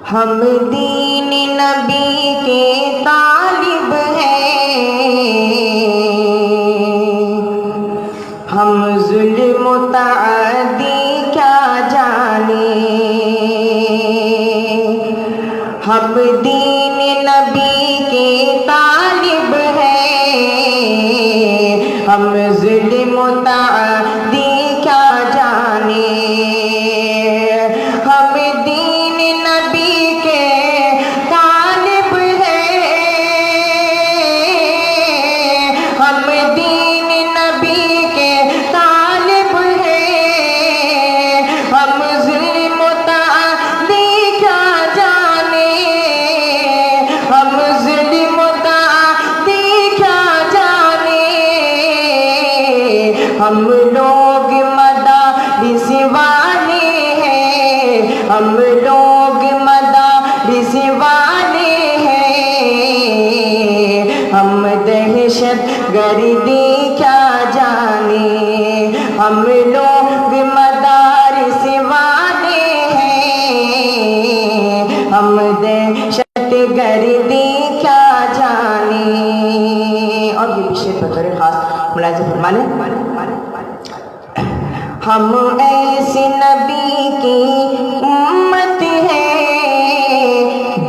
ہم دین نبی کے طالب ہیں، ہم ظلم و تعدی کیا جانیں، ہم دین نبی کے طالب ہیں، ہم ظلم و تعدی کیا جانیں، ہم دین نبی کے طالب ہیں، ہم دین نبی کے طالب ہیں، ہم ظلم و تعدی کیا جانیں، ہم ظلم و تعدی کیا جانیں، ہم لوگ مدارس والے ہیں، ہم لوگ مدارس والے ہیں، ہم دہشت گردی کیا جانیں، ہم لوگ مدارس والے ہیں، ہم دہشت گردی کیا جانیں۔ اور یہ بھی شعر بطور خاص ملاحظہ فرمانے، ہم ایسے نبی کی امت ہیں،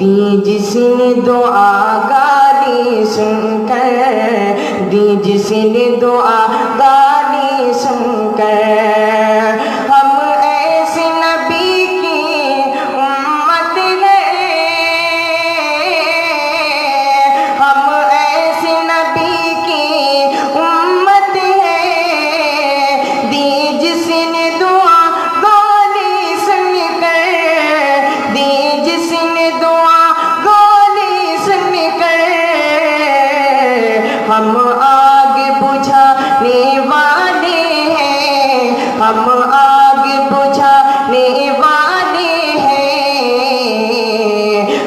دی جس نے دعا گالی سن کر، دی جس نے دعا گالی سن کر، ہم ایسے نبی کی امت ہیں، ہم ایسے نبی کی امت ہیں، دی جس نے دعا گالی سن کر، دی جس نے دعا گالی سن کر، ہم آگ بجھانے والے ہیں، ہم آگ بجھانے والے ہیں،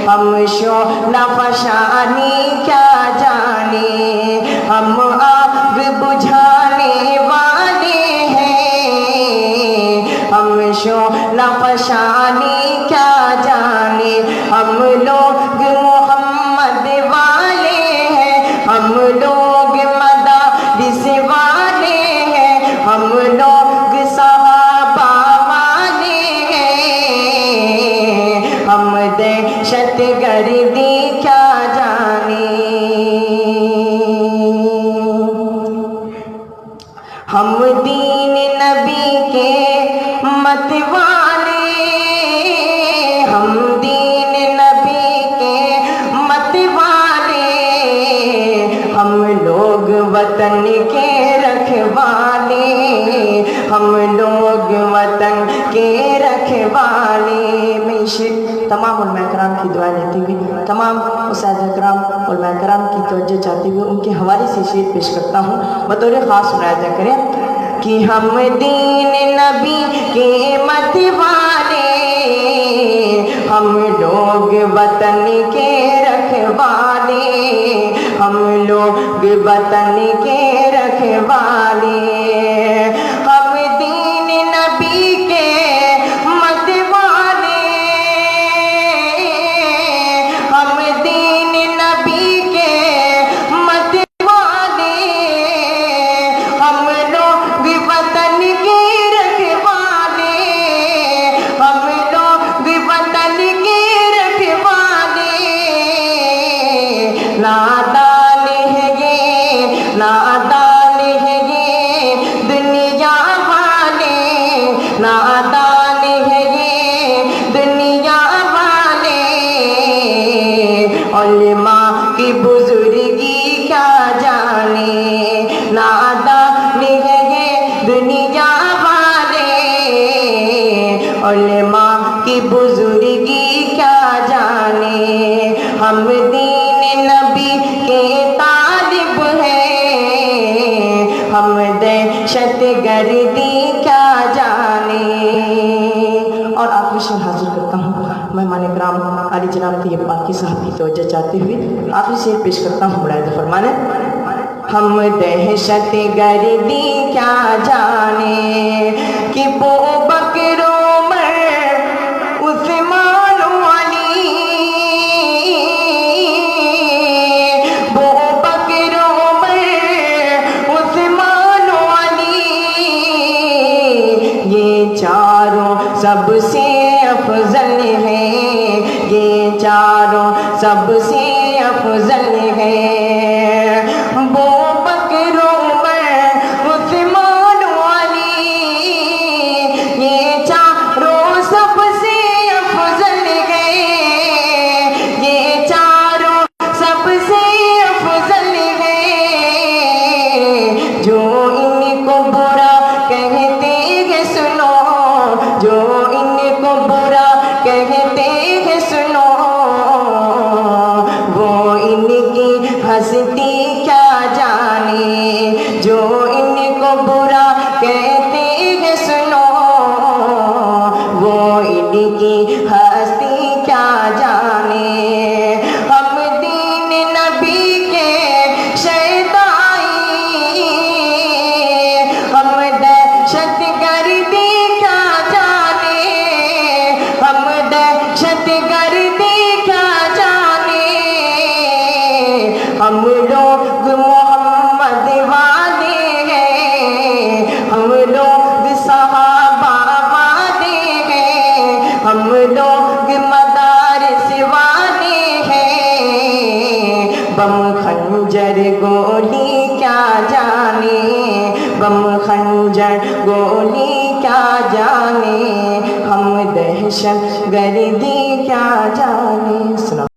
ہم شعلہ فشانی کیا جانیں، ہم آگ بجھانے والے ہیں، ہم شعلہ فشانی کیا جانیں، ہم لوگ محمد والے ہیں، ہم لوگ مدارس والے ہیں، ہم لوگ صحابہ والے ہیں، ہم دہشت گردی کیا جانیں، ہم دین نبی کے مت والے، ہم دین نبی کے مت والے، ہم لوگ وطن کے رکھوالے، ہم لوگ وطن کے رکھوالے۔ میں تمام علماء کرام کی دعائیں لیتے ہوئے، تمام اساتذہ کرام علماء کرام کی توجہ چاہتے ہوئے ان کے حوالے سے شعر پیش کرتا ہوں، بطور خاص ملاحظہ کریں کہ ہم دین نبی کے مت والے، ہم لوگ وطن کے رکھوالے، ہم لوگ وطن کے رکھوالے، ہم دین نبی کے مت والے، ہم دین نبی کے مت والے، ہم لوگ وطن کے رکھوالے، ہم لوگ وطن کے رکھوالے، نادان ہے یہ، نادان ہے یہ دنیا والے، نادان ہے یہ دنیا والے، علماء کی بزرگی کیا جانے، نادان ہے یہ دنیا والے، علماء کی بزرگی کیا جانے، ہم دین نبی کے طالب ہیں، ہم دہشت گردی کیا جانے۔ اور آخری شعر حاضر کرتا ہوں، مہمان کرام علی جناب طیب پاکی صاحب کی توجہ چاہتے ہوئے آخری شعر پیش کرتا ہوں، ملاحظہ فرمانے، ہم دہشت گردی کیا جانے کہ ابو بکر عمر عثمان و علی سب سے افضل ہے، یہ چاروں سب سے افضل ہے۔ ابو بکر عمر عثمان علی، یہ چاروں سب سے افضل ہے، یہ چاروں سب سے افضل ہے۔ جو ان کو برا کہتے ہیں سنو، جو ان کو برا کہتے ہیں سنو، وہ ان کی ہستی کیا جانے، جو ان کو برا کہتے ہیں سنو، وہ ان کی ہستی کیا جانے۔ ہم دین نبی کے شیدائی، ہم دہشت گردی کیا جانے، ہم دہشت گردی کیا جانے۔ ہم لوگ محمد والے ہیں، ہم لوگ صحابہ والے ہیں، ہم لوگ مدارس والے ہیں۔ بم خنجر گولی کیا جانے، بم خنجر گولی کیا جانے، ہم دہشت گردی کیا جانے۔